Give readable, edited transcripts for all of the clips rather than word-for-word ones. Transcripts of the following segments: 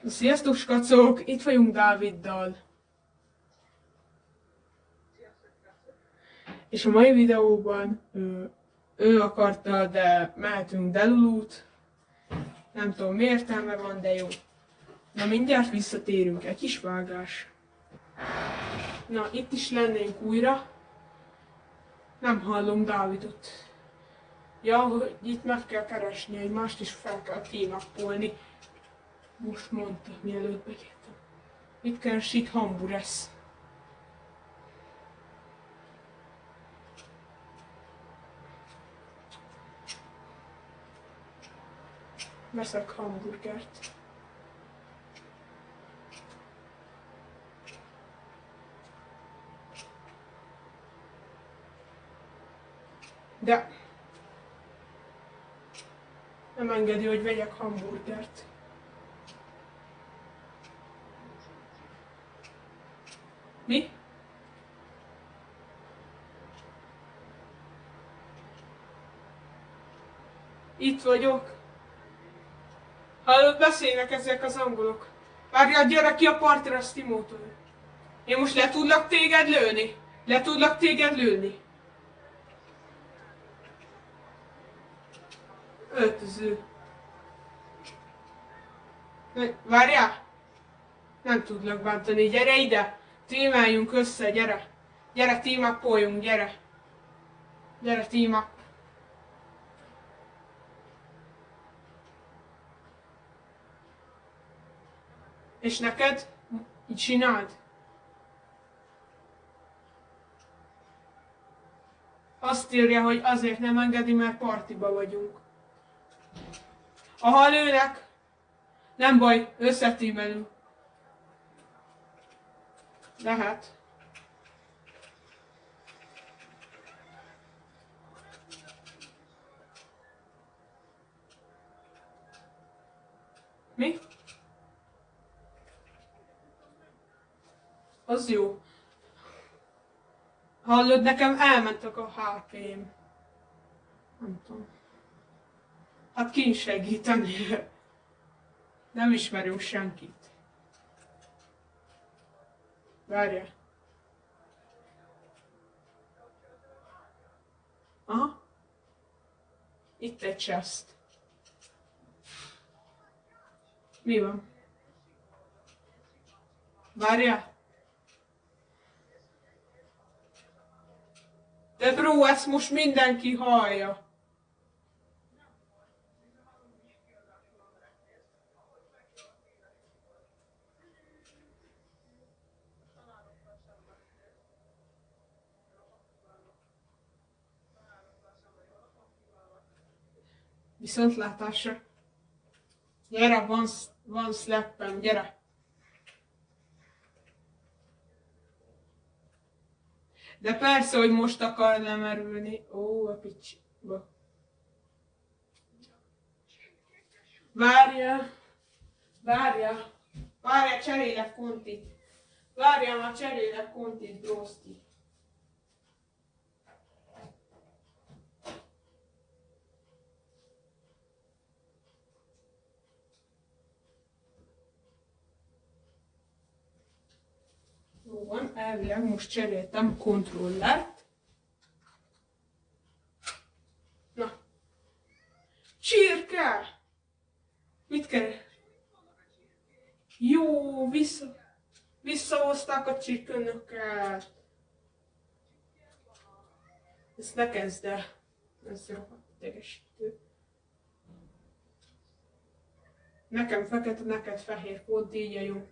Sziasztok, skacok! Itt vagyunk Dáviddal. És a mai videóban ő akarta, de mehetünk Delulút. Nem tudom, mi értelme van, de jó. Na, mindjárt visszatérünk. Egy kis vágás. Na, itt is lennénk újra. Nem hallom Dávidot. Ja, hogy itt meg kell keresni, hogy mást is fel kell team-uppolni. Most mondta, mielőtt beléptem. Itt keresik Hamburesz. Veszek hamburgert. De nem engedi, hogy vegyek hamburgert. Mi? Itt vagyok. Hallod, beszélnek ezek az angolok. Várjál, gyere ki a partra, a Timótól. Én most le tudlak téged lőni? Le tudlak téged lőni? Öltöző. Várjál! Nem tudlak bántani, gyere ide! Tímeljünk össze, gyere! Gyere, team-uppoljunk, gyere! Gyere, team-up! És neked? Így csináld? Azt írja, hogy azért nem engedi, mert partiba vagyunk. Aha, lőnek! Nem baj, összetímelünk. Lehet. Mi? Az jó. Hallod, nekem elmentek a HP-m. Nem tudom. Hát ki segíteni? Nem ismerünk senkit. Várja. Aha. Itt egy chest. Mi van? Várja. De bro, ezt most mindenki hallja. Viszontlátásra. Gyere, van slappem, gyere. De persze, hogy most akar lemerülni. Ó, a picsiba. Várja. Várja. Várja, cserélek kontit. Várja, már cserélek kontit, Broszti. Jó van, elvileg most cseréltem kontrollert. Na. Csirke! Mit keres? Jó, visszahozták a csirkönöket. Ezt ne kezd el. Ez rohadt idegesítő. Nekem fekete, neked fehér, pont így a jó.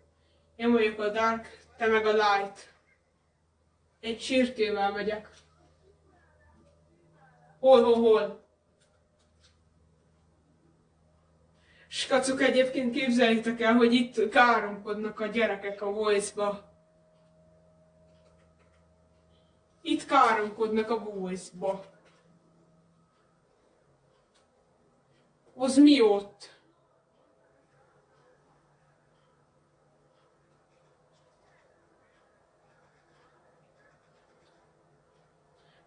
Én vagyok a Dark, te meg a Light. Egy csirkével megyek. Hol? Skacuk, egyébként képzeljétek el, hogy itt káromkodnak a gyerekek a Voice-ba. Itt káromkodnak a Voice-ba. Az mi ott?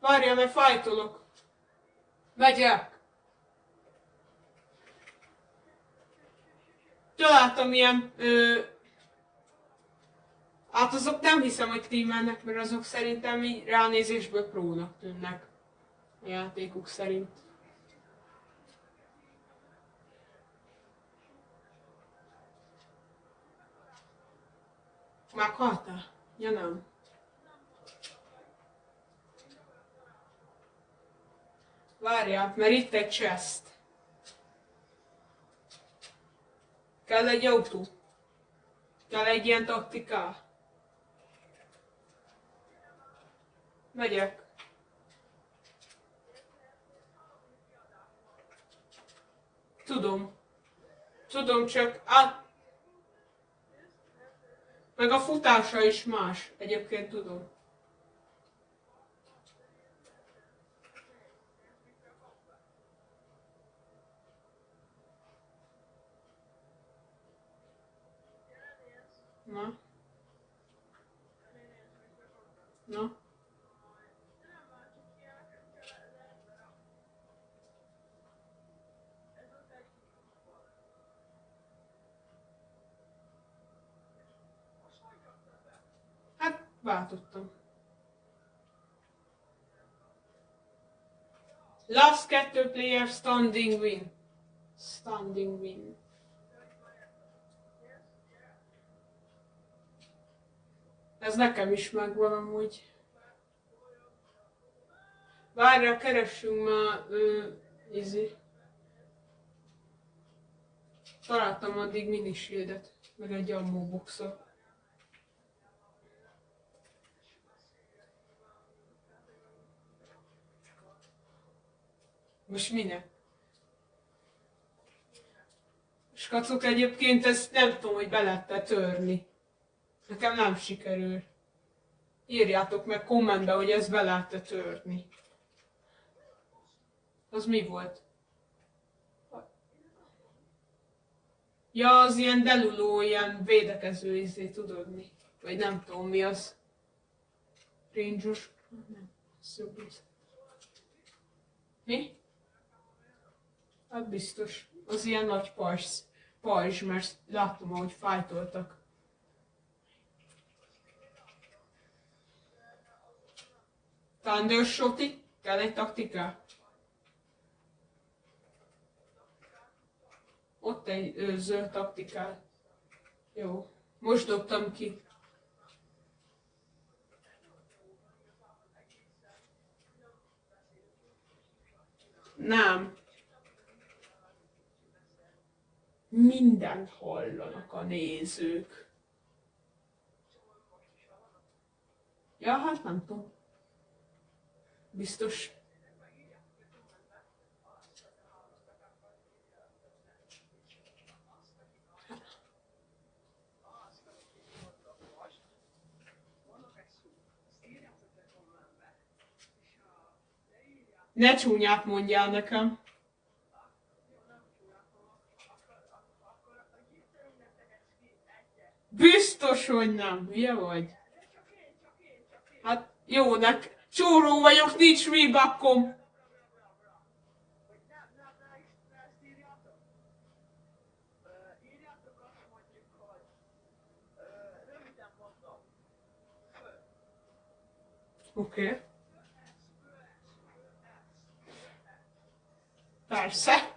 Várjál, mert fájtolok. Megyek. találtam ilyen, hát azok nem hiszem, hogy tímelnek, mert azok szerintem így ránézésből prónak tűnnek a játékuk szerint. Meghaltál? Ja nem. Várjál, mert itt egy chest. Kell egy autó. Kell egy ilyen taktiká. Megyek. Tudom. Tudom, csak meg a futása is más. Egyébként tudom. Na. Na. Hát, váltottam. Last 2 player standing win. Standing win. Ez nekem is megvan amúgy. Várjál, keressünk már találtam addig minisildet, meg egy ammo boxot. Most minek? És kacok, egyébként ezt nem tudom, hogy be lehet törni. Nekem nem sikerül. Írjátok meg kommentbe, hogy ezt be lehet törni. Az mi volt? Ja, az ilyen deluló, ilyen védekező tudod mi? Vagy nem tudom mi az. Rangers? Nem, szöbbész. Mi? Hát biztos. Az ilyen nagy pajzs, mert láttam, ahogy fájtoltak. Thundershot-i? Kell egy taktika? Ott egy zöld taktikál. Jó. Most dobtam ki. Nem. Mindent hallanak a nézők. Ja, hát nem tudom. Biztos. Ne csúnyát mondjál nekem. Biztos, hogy nem. Hülye vagy? Hát jó, csóró vagyok, nincs rebackom. Oké. Persze.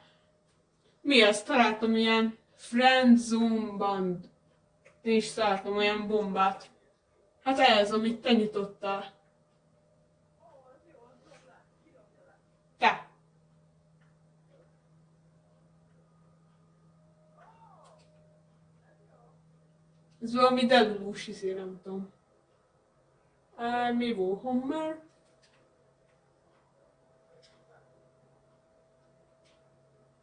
Mi ezt? Találtam ilyen friendzone-ban. Én is találtam olyan bombát. Hát ez, amit te nyitottál. Te. Ez valami delulós nem tudom. Mi volt? Homer?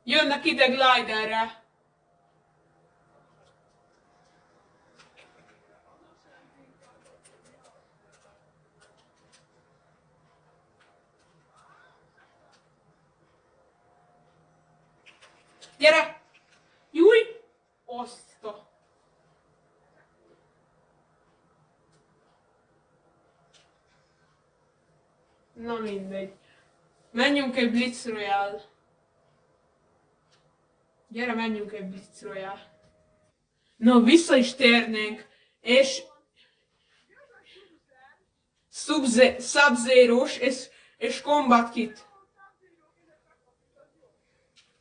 Jönnek ide gliderre. Gyere! Júj! Oszta! Na mindegy. Menjünk egy Blitz Royale. Gyere, menjünk egy Blitz Royale. Na, vissza is térnénk, és Sub-Zero-s és Combat Kit.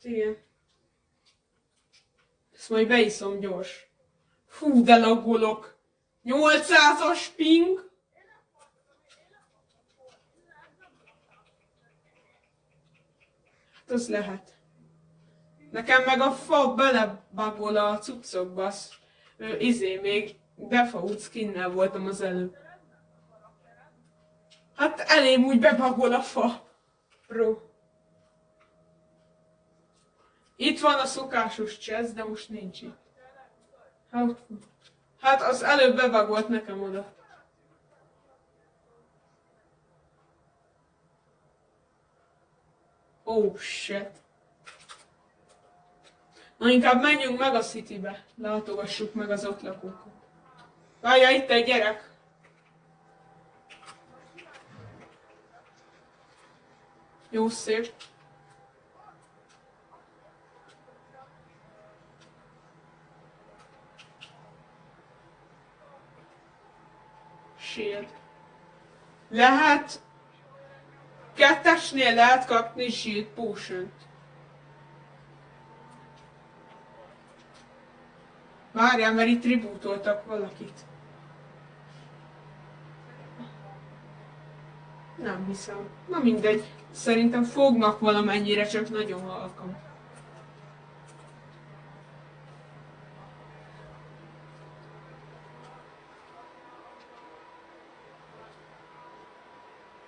Igen. Ezt majd beiszom gyors. Fú, de laggolok. 800-as ping. Hát az lehet. Nekem meg a fa belebagol a cuccokba. Még default skinnel voltam az előbb. Hát elém úgy bebagol a fa. Bro. Itt van a szokásos chest, de most nincs itt. Hát az előbb bebagolt nekem oda. Oh shit. Na inkább menjünk meg a citybe. Látogassuk meg az ott lakókat. Várja, itt egy gyerek. Jó, szép. Shield. Lehet... Kettesnél lehet kapni shield potion-t. Várjál, mert itt tribútoltak valakit. Nem hiszem. Na mindegy. Szerintem fognak valamennyire, csak nagyon halkan.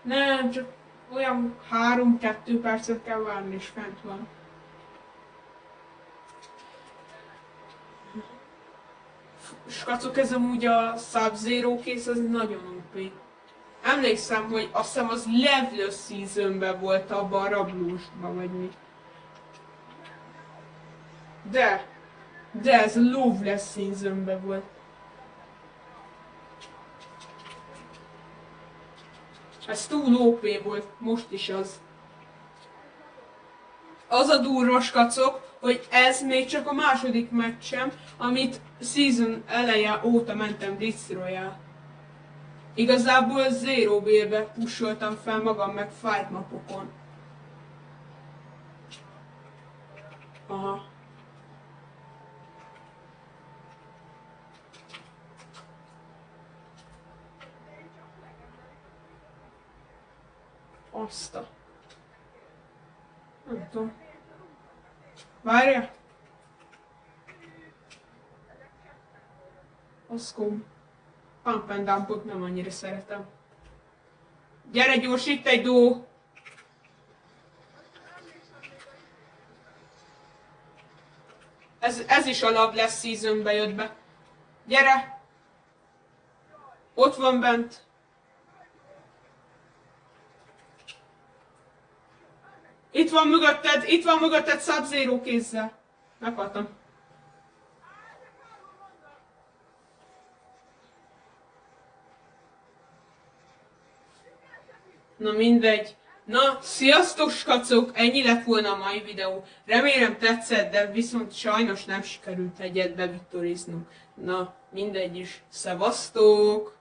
Nem, csak olyan 3-2 percet kell várni, és fent van. Skacok, ez amúgy a Sub-Zero kész, az nagyon OP. Emlékszem, hogy azt hiszem az Level Seasonben volt abban a rablósban, vagy mi. De ez a Loveless Seasonben volt. Ez túl OP volt, most is az. Az a durva, skacok, hogy ez még csak a második meccsem, amit season eleje óta mentem Blitz Royale. Igazából Zero B-be pusoltam fel magam meg fight mapokon. Aha. Azt a... Nem tudom. Várja! Oszkom. Pump and Dumpot nem annyira szeretem. Gyere gyors, itt egy dó! Ez is a Loveless Seasonbe jött be. Gyere! Ott van bent. Itt van mögötted Sub-Zero kézzel. Meghaltam. Na mindegy. Na, sziasztok skacok, ennyi lett volna a mai videó. Remélem tetszett, de viszont sajnos nem sikerült egyet bevittoriznunk. Na, mindegy is. Szevasztok!